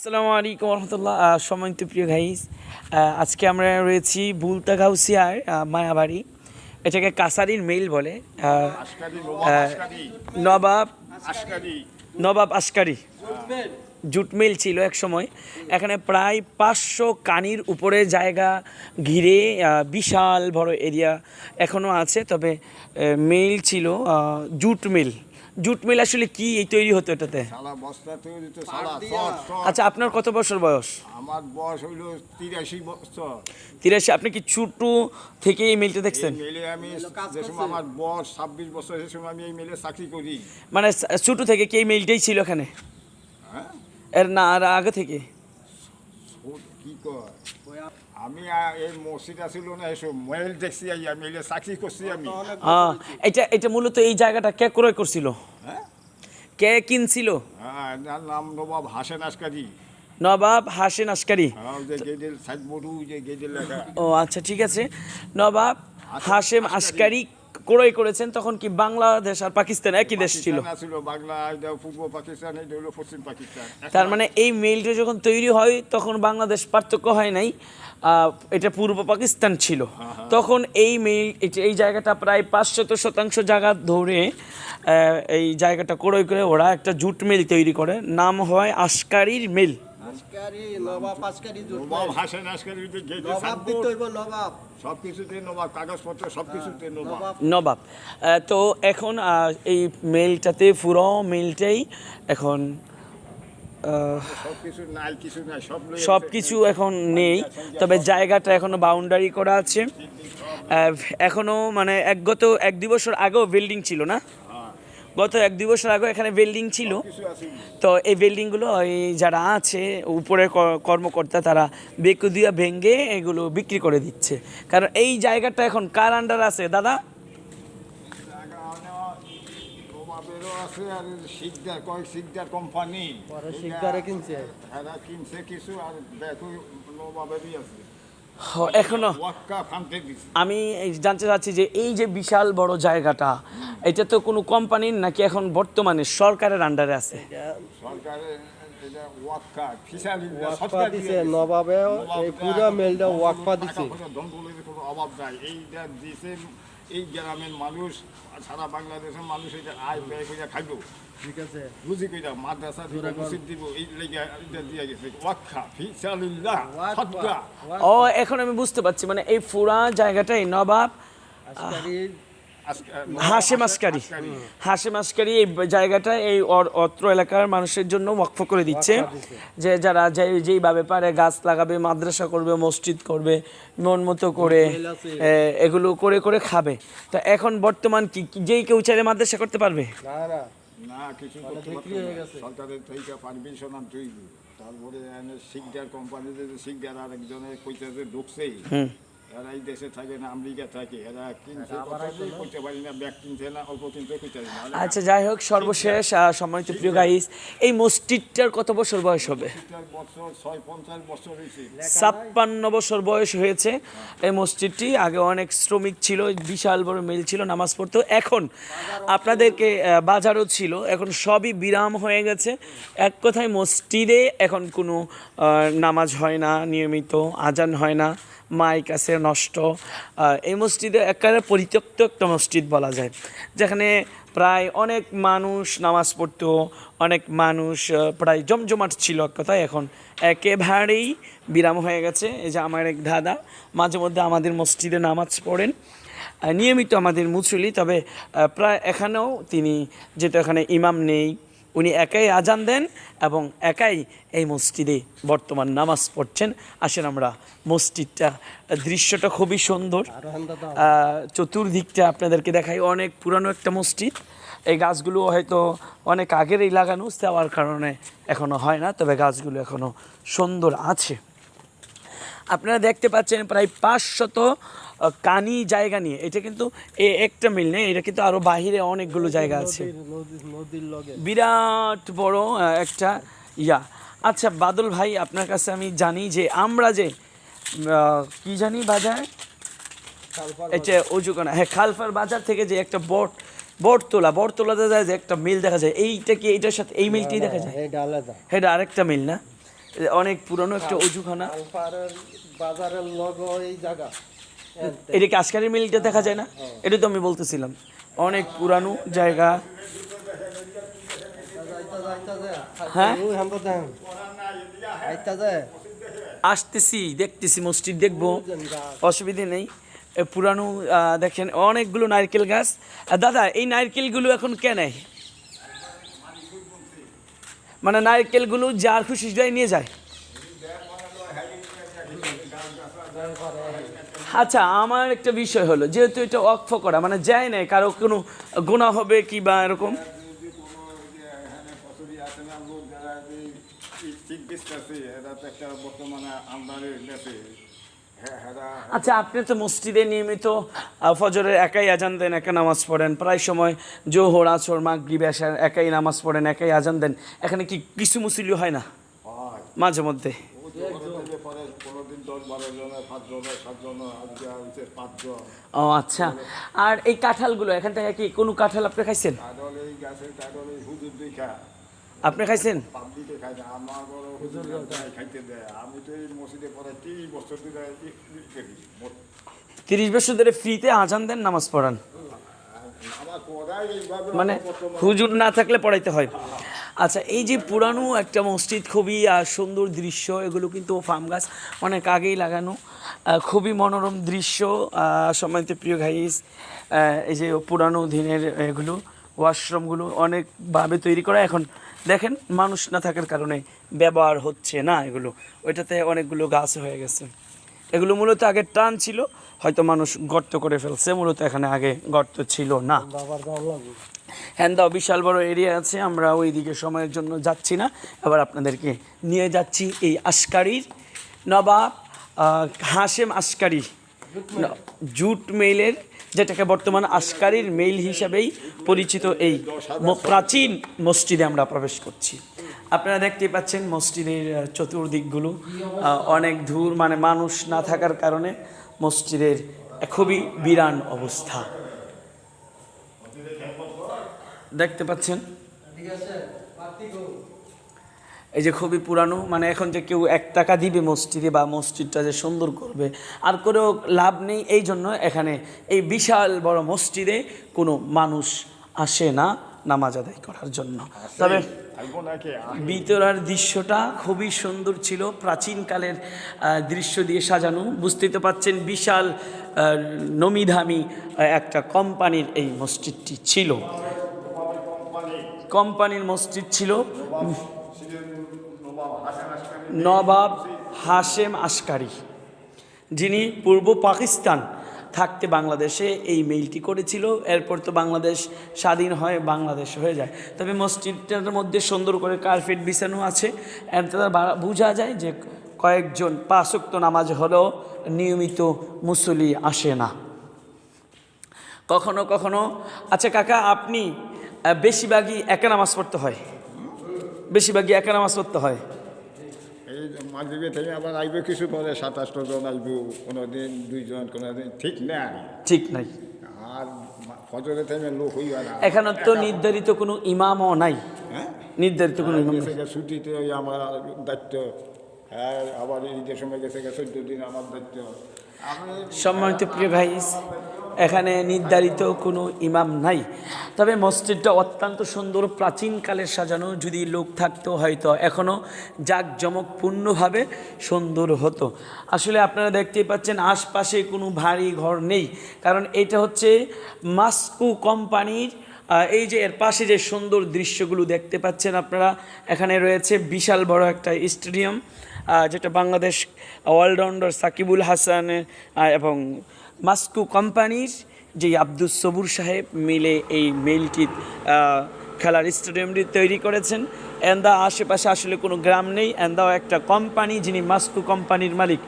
আসসালামু আলাইকুম রহমতুল্লাহ। সম্মানিত প্রিয় গাইস, আজকে আমরা রয়েছি বুলতা গাউসিয়ার মায়াবাড়ি। এটাকে কাসারির মেইল বলে। আহ, নবাব নবাব আশকারি জুট মিল ছিল এক সময়। এখানে প্রায় 500 কানির উপরে জায়গা ঘিরে বিশাল বড় এরিয়া এখনও আছে। তবে মিল ছিল জুট মিল। জুট মিল আসলে কি এই তৈরি হতো এটাতে? আচ্ছা, আপনার কত বছর বয়স? আমার বয়স হইল 83 বছর। 83। আপনি কি ছোটো থেকে এই মিলটা দেখছেন? মিলে আমি যে সময় আমার বয়স 26 বছর, সে সময় আমি এই মিলে চাকরি করি। মানে ছোটো থেকে কি এই মিলটাই ছিল এখানে? হ্যাঁ, এর না আর আগে থেকে? কি কয়, আমি এই মসজিদ আসিল না, এসব মোবাইল দেখছি, মিলে চাকরি করছি আমি। এটা মূলত এই জায়গাটা কে ক্রয় করছিল? হ্যাঁ, কে কিনছিল? হ্যাঁ, এনার নাম নবাব হাসেন আসকারি। নবাব হাসেন আশকারি। যে গেডেল সাইড বড়ু, যে গেডেল লেখা। ও আচ্ছা, ঠিক আছে। নবাব হাশেম আশকারি ক্রয় করেছেন। তখন কি বাংলাদেশ আর পাকিস্তান একই দেশ ছিল? বাংলা, এটা পূর্ব পাকিস্তান, এটা হলো পশ্চিম পাকিস্তান। তার মানে এই মেইলটা যখন তৈরি হয় তখন বাংলাদেশ পার্থক্য হয় নাই, এটা পূর্ব পাকিস্তান ছিল। তখন এই মেইল এই জায়গাটা প্রায় 500% জায়গা ধরে এই জায়গাটা ক্রয় করে ওরা একটা জুট মিল তৈরি করে। নাম হয় আশকারির মিল। নবাব হাসেন আসকারি, সব কিছুতে নবাব, কাগজপত্র সব কিছুতে নবাব। তো এখন এই মেলটাতে পুরো মেলটাই এখন সব কিছু এখন নেই। তবে জায়গাটা এখনো বাউন্ডারি করা আছে। এখনো মানে গত 1-2 বছর আগেও বিল্ডিং ছিল না? গত 1-2 বছর আগেও এখানে বিল্ডিং ছিল। তো এই বিল্ডিংগুলো যারা আছে উপরের কর্মকর্তা, তারা বেকুদিয়া ভেঙে এগুলো বিক্রি করে দিচ্ছে। কারণ এই জায়গাটা এখন কার আন্ডার আছে দাদা? কোম্পানি এখনো আমি জানতে চাচ্ছি যে এই যে বিশাল বড় জায়গাটা, এটা তো কোনো কোম্পানির নাকি এখন বর্তমানে সরকারের আন্ডারে আছে? নবাবে এই পুরো মেলটা ওয়াকফা দিছে। অভাব নাই, এইটা দিছে এই গ্রামের মানুষ, সারা বাংলাদেশের মানুষ এটা আয় ব্যয় করে খাইব। ঠিক আছে, বুঝি কইরা মাদ্রাসা দিব, মসজিদ দিব, এই লেগে এটা দিয়ে গেছে ওয়াকফা ফিসালিল্লাহ সাদকা। ও, এখন আমি বুঝতে পারছি, মানে এই পুরা জায়গাটাই নবাব হাশেম আশকারি এই জায়গাটা এই অত্র এলাকার মানুষের জন্য ওয়াকফ করে দিচ্ছে। যে যারা যেইভাবে পারে গাছ লাগাবে, মাদ্রাসা করবে, মসজিদ করবে, মন মতো করে এগুলো করে করে খাবে। তো এখন বর্তমান কি যেই কেউ চাইলে মাদ্রাসা করতে পারবে? না, কিছু সরকারের থেকে পারমিশন আনতে হইব। তারপরে সিগদার কোম্পানিতে সিগদার আর একজনের কইতেছে ঢুকছে, এরা এই দেশে থাকে না, আমেরিকা থাকে, এরা কিনছে করতে পারি না, ব্যাগ কিনছে না, অল্প কিনতে করতে পারি না। আচ্ছা, যাই হোক, সর্বশেষ সম্মানিত প্রিয় গাইস, এই মসজিদটার কত বছর বয়স হবে? 56 বছর বয়স হয়েছে এই মসজিদটি। আগে অনেক শ্রমিক ছিল, বিশাল বড় মিল ছিল, নামাজ পড়তো। এখন আপনাদেরকে বাজারও ছিল, এখন সবই বিরাম হয়ে গেছে। এক কথায় মসজিদে এখন কোনো নামাজ হয় না, নিয়মিত আজান হয় না, মাইক আছে নষ্ট। এই মসজিদে একেবারে পরিত্যক্ত একটা মসজিদ বলা যায়, যেখানে প্রায় অনেক মানুষ নামাজ পড়তো, অনেক মানুষ প্রায় জমজমাট ছিল এক কথায়। এখন একেবারেই বিরাম হয়ে গেছে। এই যে আমার এক দাদা মাঝে মধ্যে আমাদের মসজিদে নামাজ পড়েন, নিয়মিত আমাদের মুসল্লি। তবে প্রায় এখানেও তিনি, যেহেতু এখানে ইমাম নেই, উনি একাই আজান দেন এবং একাই এই মসজিদে বর্তমান নামাজ পড়ছেন। আসেন আমরা মসজিদটা, দৃশ্যটা খুবই সুন্দর, চতুর্দিকটা আপনাদেরকে দেখাই। অনেক পুরানো একটা মসজিদ। এই গাছগুলো হয়তো অনেক আগেরই লাগানো, দেওয়ার কারণে এখনও হয় না, তবে গাছগুলো এখনও সুন্দর আছে। আপনারা দেখতে পাচ্ছেন প্রায় 500 কানি জায়গা নিয়ে। এটা কিন্তু একটা মিল নেই, এটা কিন্তু আরও বাহিরে অনেকগুলো জায়গা আছে, বিরাট বড় একটা ইয়া। আচ্ছা বাদল ভাই, আপনার কাছে আমি জানি যে আমরা যে কি জানি বাজার, এটা অজুকানা, হ্যাঁ, খালফার বাজার থেকে যে একটা বটতলাতে যায় যে একটা মিল দেখা যায়, এইটা কি এটার সাথে এই মিলটাই দেখা যায়? এটা আরেকটা মিল না? অনেক পুরনো একটা অজুখানা। আলপাড়ার বাজারের লগো এই জায়গা। এটা কি আশকারি মিলটা দেখা যায় না? এটা তো আমি বলতেছিলাম, অনেক পুরানো জায়গা। হ্যাঁ আসতেছি, দেখতেছি, মসজিদ দেখবো, অসুবিধে নেই। পুরানো দেখেন অনেকগুলো নারকেল গাছ। দাদা এই নারকেলগুলো এখন কেনে? মানে নারকেলগুলো যার খুশি যায় নিয়ে যায়। আচ্ছা, আমার একটা বিষয় হলো, যেহেতু এটা ওয়াকফ করা, মানে যায় না কারো কোনো গুনাহ হবে কি বা এরকম? আচ্ছা, আপনি তো মসজিদে নিয়মিত ফজরের একাই আজান দেন, একা নামাজ পড়েন, প্রায় সময় জোহর আসর মাগরিব এশার একাই নামাজ পড়েন, একাই আজান দেন, এখানে কি কিছু মুসল্লি হয় না মাঝে মধ্যে? ও আচ্ছা। আর এই কাঁঠালগুলো এখান থেকে কি কোনো কাঁঠাল আপনি খাইছেন? আপনি খাইছেন? আমি তো এই মসজিদে পরে 30 বছর ধরে 30 বছর ধরে ফ্রিতে আজান দেন, নামাজ পড়ান, মানে হুজুর না থাকলে পড়াইতে হয়। আচ্ছা, এই যে পুরানো একটা মসজিদ, খুবই সুন্দর দৃশ্য, এগুলো কিন্তু ফার্ম গাছ অনেক আগেই লাগানো, খুবই মনোরম দৃশ্য। সম্মানিত প্রিয় গাইস, এই যে পুরানো দিনের এগুলো ওয়াশরুমগুলো অনেকভাবে তৈরি করা, এখন দেখেন মানুষ না থাকার কারণে ব্যবহার হচ্ছে না এগুলো। ওইটাতে অনেকগুলো গাছ হয়ে গেছে। এগুলো মূলত আগে টান ছিল, হয়তো মানুষ গর্ত করে ফেলছে, মূলত এখানে আগে গর্ত ছিল না। হ্যান্দাও বিশাল বড় এরিয়া আছে, আমরা ওই দিকে সময়ের জন্য যাচ্ছি না। এবার আপনাদেরকে নিয়ে যাচ্ছি এই আশকারির নবাব হাশেম আশকারি জুট মেইলের, যেটাকে বর্তমান আশকারির মেইল হিসাবেই পরিচিত, এই প্রাচীন মসজিদে আমরা প্রবেশ করছি। আপনারা দেখতে পাচ্ছেন মসজিদের চতুর্দিকগুলো অনেক দূর, মানে মানুষ না থাকার কারণে মসজিদের খুবই বিরান অবস্থা দেখতে পাচ্ছেন। এই যে খুবই পুরানো, মানে এখন যে কেউ 1 টাকা দিবে মসজিদে বা মসজিদটা যে সুন্দর করবে, আর করেও লাভ নেই। এই জন্য এখানে এই বিশাল বড় মসজিদে কোনো মানুষ আসে না নামাজ আদায় করার জন্য। তবে ভিতরের দৃশ্যটা খুবই সুন্দর ছিল, প্রাচীনকালের দৃশ্য দিয়ে সাজানো। বুঝতেই তো পাচ্ছেন, বিশাল নমিধামি একটা কোম্পানির এই মসজিদটি ছিল, কোম্পানির মসজিদ ছিল। নবাব হাশেম আশকারি, যিনি পূর্ব পাকিস্তান থাকতে বাংলাদেশে এই মেইলটি করেছিল। এরপর তো বাংলাদেশ স্বাধীন হয়, বাংলাদেশ হয়ে যায়। তবে মসজিদটার মধ্যে সুন্দর করে কার্পেট বিছানো আছে, এর দ্বারা বোঝা যায় যে কয়েকজন 5 ওয়াক্ত নামাজ হলেও নিয়মিত মুসল্লি আসে না কখনো কখনো। আচ্ছা কাকা, আপনি বেশিরভাগই একা নামাজ পড়তে হয়? বেশিরভাগই একা নামাজ পড়তে হয়। এই মাগরিবে থেকে আবার আইবে কিছু পরে 27 জন আইব, কোনোদিন 2 জন, কোনোদিন ঠিক নাই, ঠিক নাই। আর ফজরে থেকে লোক হইয়া না। এখানে তো নির্ধারিত কোনো ইমামও নাই। হ্যাঁ, নির্ধারিত কোনো ইমাম নেই। ছুটিতে ওই আমার দায়িত্ব। হ্যাঁ, আবার ঈদের সময় গেছে 14 দিন আমার দায়িত্ব। সম্মানিত প্রিয় ভাইস, এখানে নির্ধারিত কোনো ইমাম নাই। তবে মসজিদটা অত্যন্ত সুন্দর, প্রাচীনকালের সাজানো। যদি লোক থাকতো হয়তো এখনও জাঁকজমকপূর্ণভাবে সুন্দর হতো। আসলে আপনারা দেখতেই পাচ্ছেন আশপাশে কোনো ভারী ঘর নেই, কারণ এটা হচ্ছে মাস্কো কোম্পানির। এই যে এর পাশে যে সুন্দর দৃশ্যগুলো দেখতে পাচ্ছেন আপনারা, এখানে রয়েছে বিশাল বড় একটা স্টেডিয়াম, যেটা বাংলাদেশ অলরাউন্ডার সাকিবুল হাসান এবং মাস্কো কোম্পানির যে আব্দুস সবুর সাহেব মিলে এই মেইলটি খেলার স্টেডিয়ামটি তৈরি করেছেন। এন্দা আশেপাশে আসলে কোনো গ্রাম নেই, এন্দাও একটা কোম্পানি, যিনি মাস্কো কোম্পানির মালিক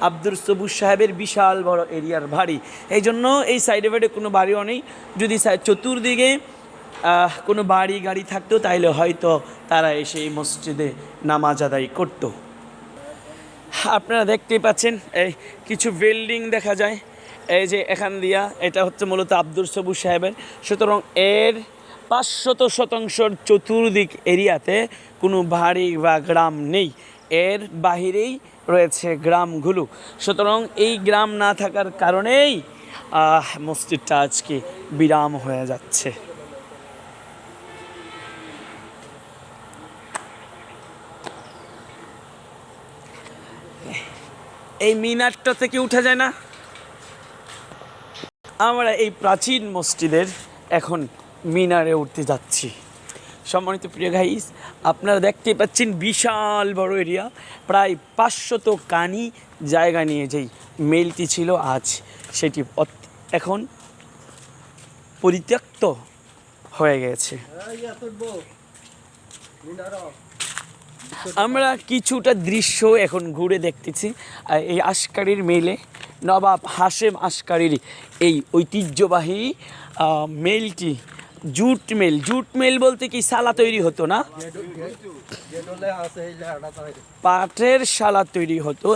আব্দুল সবুর সাহেবের বিশাল বড় এরিয়ার বাড়ি। এই জন্য এই সাইডে বাইডে কোনো বাড়িও নেই। যদি চতুর্দিকে কোনো বাড়ি গাড়ি থাকতো তাইলে হয়তো তারা এসে এই মসজিদে নামাজ আদায় করতো। আপনারা দেখতেই পাচ্ছেন এই কিছু বিল্ডিং দেখা যায়, এই যে এখান দিয়া, এটা হচ্ছে মূলত আব্দুল সবুর সাহেবের। সুতরাং এর 500% চতুর্দিক এরিয়াতে কোনো বাড়ি বা গ্রাম নেই। এর বাহিরেই রয়েছে গ্রামগুলো। সুতরাং এই গ্রাম না থাকার কারণেই মসজিদটা আজকে বিরাম হয়ে যাচ্ছে। এই মিনারটা থেকে উঠা যায় না। আমরা এই প্রাচীন মসজিদের এখন মিনারে উঠতে যাচ্ছি। সম্মানিত প্রিয় গাইস, আপনারা দেখতে পাচ্ছেন বিশাল বড় এরিয়া, প্রায় 500 কানি জায়গা নিয়ে যেই মেলটি ছিল আজ সেটি এখন পরিত্যক্ত হয়ে গেছে। আমরা কিছুটা দৃশ্য এখন ঘুরে দেখতেছি। এই আশকারির মেলে নবাব হাশেম আশকারির এই ঐতিহ্যবাহী মেলটি জুট মেল বলতে কি শালা তৈরি হতো না, পাটের শালা তৈরি হতো।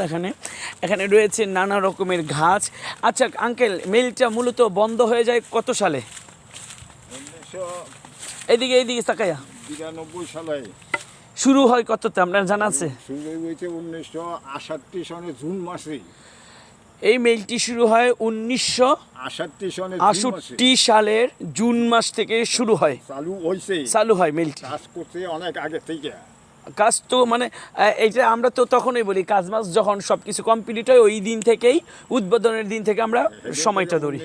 এখানে রয়েছে নানা রকমের ঘাস। আচ্ছা আঙ্কেল, মেলটা মূলত বন্ধ হয়ে যায় কত সালে? এইদিকে তাকাইয়া 92 সালে শুরু হয় কততে আপনার জানা আছে? শুরু হয়েছে 1968 সনে জুন মাসে। এই মেলটি শুরু হয় 1968 সালের জুন মাস থেকে শুরু হয়, চালু হয় মেলটি। কাজ করছে অনেক আগে থেকে। কাজ তো মানে এইটা আমরা তো তখনই বলি কাজ মাস যখন সব কিছু কমপ্লিট হয় ওই দিন থেকেই, উদ্বোধনের দিন থেকে আমরা সময়টা ধরি।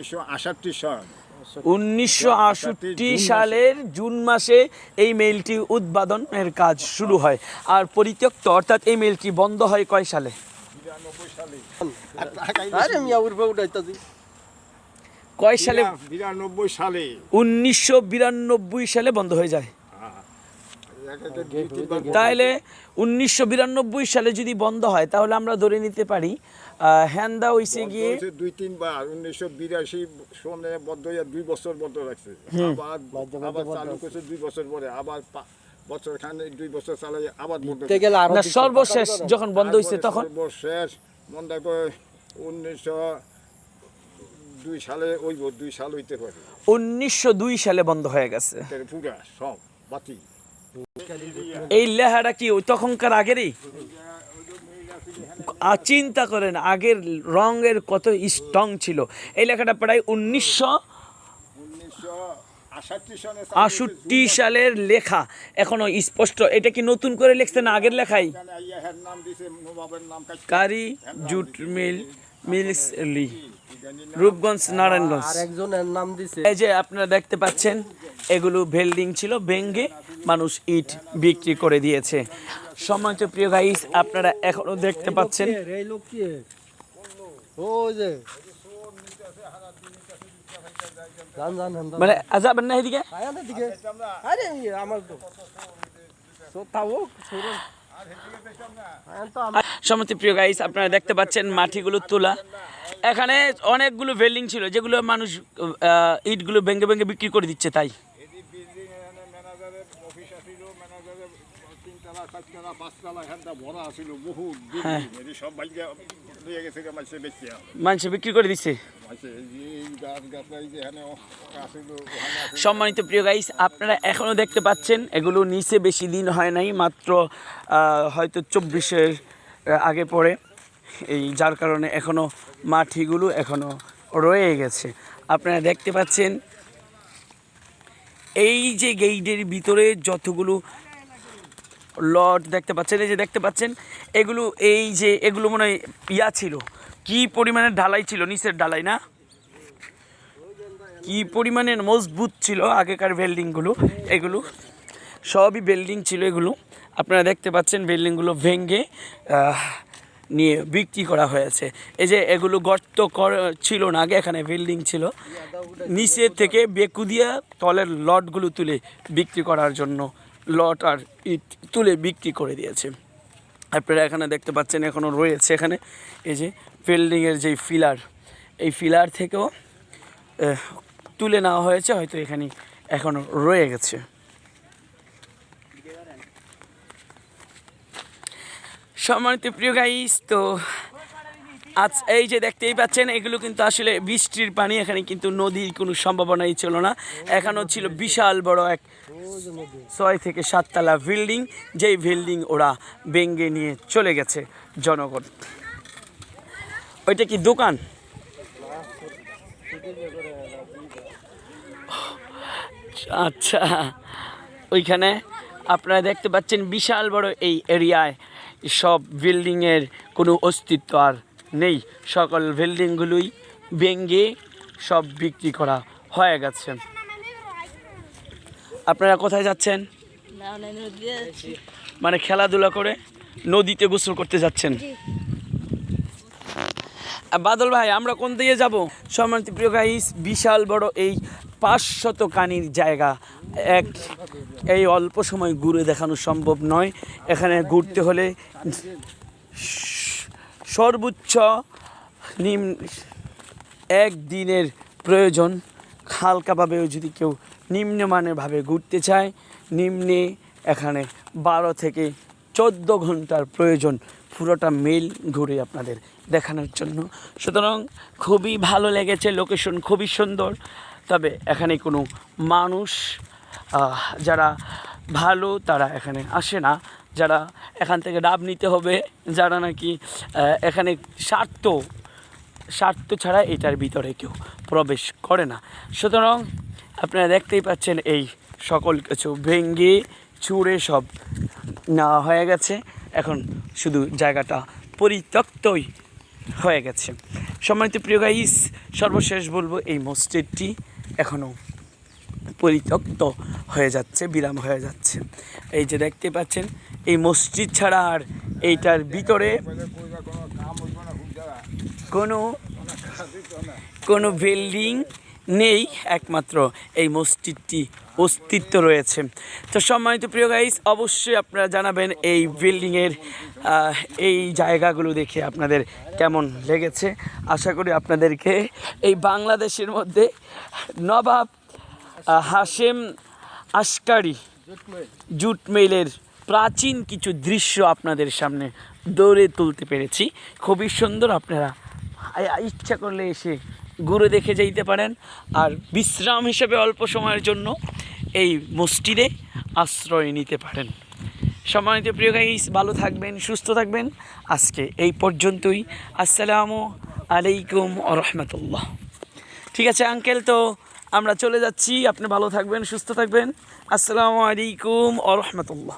1968 সালের জুন মাসে এই মেলটি উদ্বোধনের কাজ শুরু হয়। আর পরিত্যক্ত অর্থাৎ এই মেলটি বন্ধ হয় কয় সালে? 92 সালে। কয় সালে? 92 সালে। 1992 সালে বন্ধ হয়ে যায়। তাহলে 1992 সালে যদি বন্ধ হয় তাহলে আমরা ধরে নিতে পারি হ্যান্দা হইছে গিয়ে 2-3 বার। 1982 সনে বন্ধ হয়ে 2 বছর বন্ধ রাখছে, আবার চালু করছে 2 বছর পরে, আবার বছর খানে 2 বছর চালাই আবার বন্ধ না। সর্বশেষ যখন বন্ধ হইছে তখন সর্বশেষ মনে করে 1902 সালে 2 সাল হইতে পারে। 1902 সালে বন্ধ হয়ে গেছে পুরা সব বাতি। এই লেহাটা কি ওই তখনকার আগেরই? চিন্তা করেন আগের রঙের কত স্ট্রং ছিল। এই লেখাটা প্রায় 1968 সালের লেখা, এখনো স্পষ্ট। এটা কি নতুন করে লিখছে না আগের লেখাই? কারি জুট মিলস লি, রূপগঞ্জ, নারায়ণগঞ্জ। আরেকজনের নাম দিছে। এই যে আপনারা দেখতে পাচ্ছেন এগুলো বিল্ডিং ছিল, ভেঙে মানুষ ইট বিক্রি করে দিয়েছে। সম্মানিত প্রিয় গাইস, আপনারা এখনো দেখতে পাচ্ছেন এই লোক কি? ওই যে মানে যাবেন না এদিকে? আরে আমার তো তাও ছোড়ো। সম্মানিত প্রিয় গাইস, আপনারা দেখতে পাচ্ছেন মাটিগুলো তোলা। এখানে অনেকগুলো বিল্ডিং ছিল যেগুলো মানুষ ইটগুলো ভেঙে ভেঙে বিক্রি করে দিচ্ছে। তাই মানুষ বিক্রি করে দিচ্ছে। সম্মানিত প্রিয় গাইস, আপনারা এখনো দেখতে পাচ্ছেন এগুলো নিচে বেশি দিন হয় নাই, মাত্র হয়তো 24-এর আগে পরে, এই যার কারণে এখনো মাটিগুলো এখনো রয়ে গেছে। আপনারা দেখতে পাচ্ছেন এই যে গেইটের ভিতরে যতগুলো লট দেখতে পাচ্ছেন, এই যে দেখতে পাচ্ছেন এগুলো, এই যে এগুলো মনে হয় ইয়া ছিল, কি পরিমাণে ঢালাই ছিল, নিচের ঢালাই না, কি পরিমাণে মজবুত ছিল আগেকার বিল্ডিংগুলো। এগুলো সবই বিল্ডিং ছিল এগুলো। আপনারা দেখতে পাচ্ছেন বিল্ডিংগুলো ভেঙে নিয়ে বিক্রি করা হয়েছে। এই যে এগুলো গর্ত ছিল না আগে, এখানে বিল্ডিং ছিল, নিচে থেকে বেকু দিয়া তলের লটগুলো তুলে বিক্রি করার জন্য লট আর ইট তুলে বিক্রি করে দিয়েছে। আপনারা এখানে দেখতে পাচ্ছেন এখনও রয়েছে এখানে এই যে বিল্ডিংয়ের যেই ফিলার, এই ফিলার থেকেও তুলে নেওয়া হয়েছে, হয়তো এখানে এখনও রয়ে গেছে। সম্মানিত প্রিয় গাইস, তো আচ্ছা, এই যে দেখতেই পাচ্ছেন এগুলো কিন্তু আসলে বৃষ্টির পানি, এখানে কিন্তু নদীর কোনো সম্ভাবনাই ছিল না। এখানেও ছিল বিশাল বড় এক 6 থেকে 7 তলা বিল্ডিং, যেই বিল্ডিং ওরা ভেঙে নিয়ে চলে গেছে জনগণ। ওইটা কি দোকান? আচ্ছা, ওইখানে আপনারা দেখতে পাচ্ছেন বিশাল বড় এই এরিয়ায় সব বিল্ডিংয়ের কোনো অস্তিত্ব আর নেই। সকল বিল্ডিংগুলোই ভেঙে সব বিক্রি করা হয়ে গেছে। আপনারা কোথায় যাচ্ছেন? মানে খেলাধুলা করে নদীতে গোসল করতে যাচ্ছেন? বাদল ভাই, আমরা কোন দিকে যাব? সম্মানিত প্রিয় গাইস, বিশাল বড় এই 500 কানির জায়গা, এই অল্প সময় ঘুরে দেখানো সম্ভব নয়। এখানে ঘুরতে হলে সর্বোচ্চ একদিনের প্রয়োজন। হালকাভাবেও যদি কেউ নিম্নমানেরভাবে ঘুরতে চায়, নিম্নে এখানে 12 থেকে 14 ঘন্টার প্রয়োজন পুরোটা মেল ঘুরে আপনাদের দেখানোর জন্য। সুতরাং খুবই ভালো লেগেছে, লোকেশন খুবই সুন্দর। তবে এখানে কোনো মানুষ যারা ভালো তারা এখানে আসে না, যারা এখান থেকে ডাব নিতে হবে, যারা নাকি এখানে স্বার্থ ছাড়া এটার ভিতরে কেউ প্রবেশ করে না। সুতরাং আপনারা দেখতেই পাচ্ছেন এই সকল কিছু ভেঙে চুড়ে সব নেওয়া হয়ে গেছে। এখন শুধু জায়গাটা পরিত্যক্তই হয়ে গেছে। সম্মানিত প্রিয় গাইস, সর্বশেষ বলবো এই মসজিদটি এখনও পরিত্যক্ত হয়ে যাচ্ছে, বিরাম হয়ে যাচ্ছে। এই যে দেখতে পাচ্ছেন এই মসজিদ ছাড়া আর এইটার ভিতরে কোনো বিল্ডিং নেই, একমাত্র এই মসজিদটি অস্তিত্ব রয়েছে। তো সম্মানিত প্রিয় গাইস, অবশ্যই আপনারা জানাবেন এই বিল্ডিংয়ের এই জায়গাগুলো দেখে আপনাদের কেমন লেগেছে। আশা করি আপনাদেরকে এই বাংলাদেশের মধ্যে নবাব হাশেম আশকারি জুট মিলের প্রাচীন কিছু দৃশ্য আপনাদের সামনে দৌড়ে তুলতে পেরেছি। খুবই সুন্দর, আপনারা ইচ্ছা করলে এসে ঘুরে দেখে যেতে পারেন। আর বিশ্রাম হিসেবে অল্প সময়ের জন্য এই মসজিদে আশ্রয় নিতে পারেন। সম্মানিত প্রিয় গাইস, ভালো থাকবেন, সুস্থ থাকবেন। আজকে এই পর্যন্তই। আসসালামু আলাইকুম ওয়া রাহমাতুল্লাহ। ঠিক আছে আঙ্কেল, তো আমরা চলে যাচ্ছি। আপনি ভালো থাকবেন, সুস্থ থাকবেন। আসসালামু আলাইকুম ওয়া রাহমাতুল্লাহ।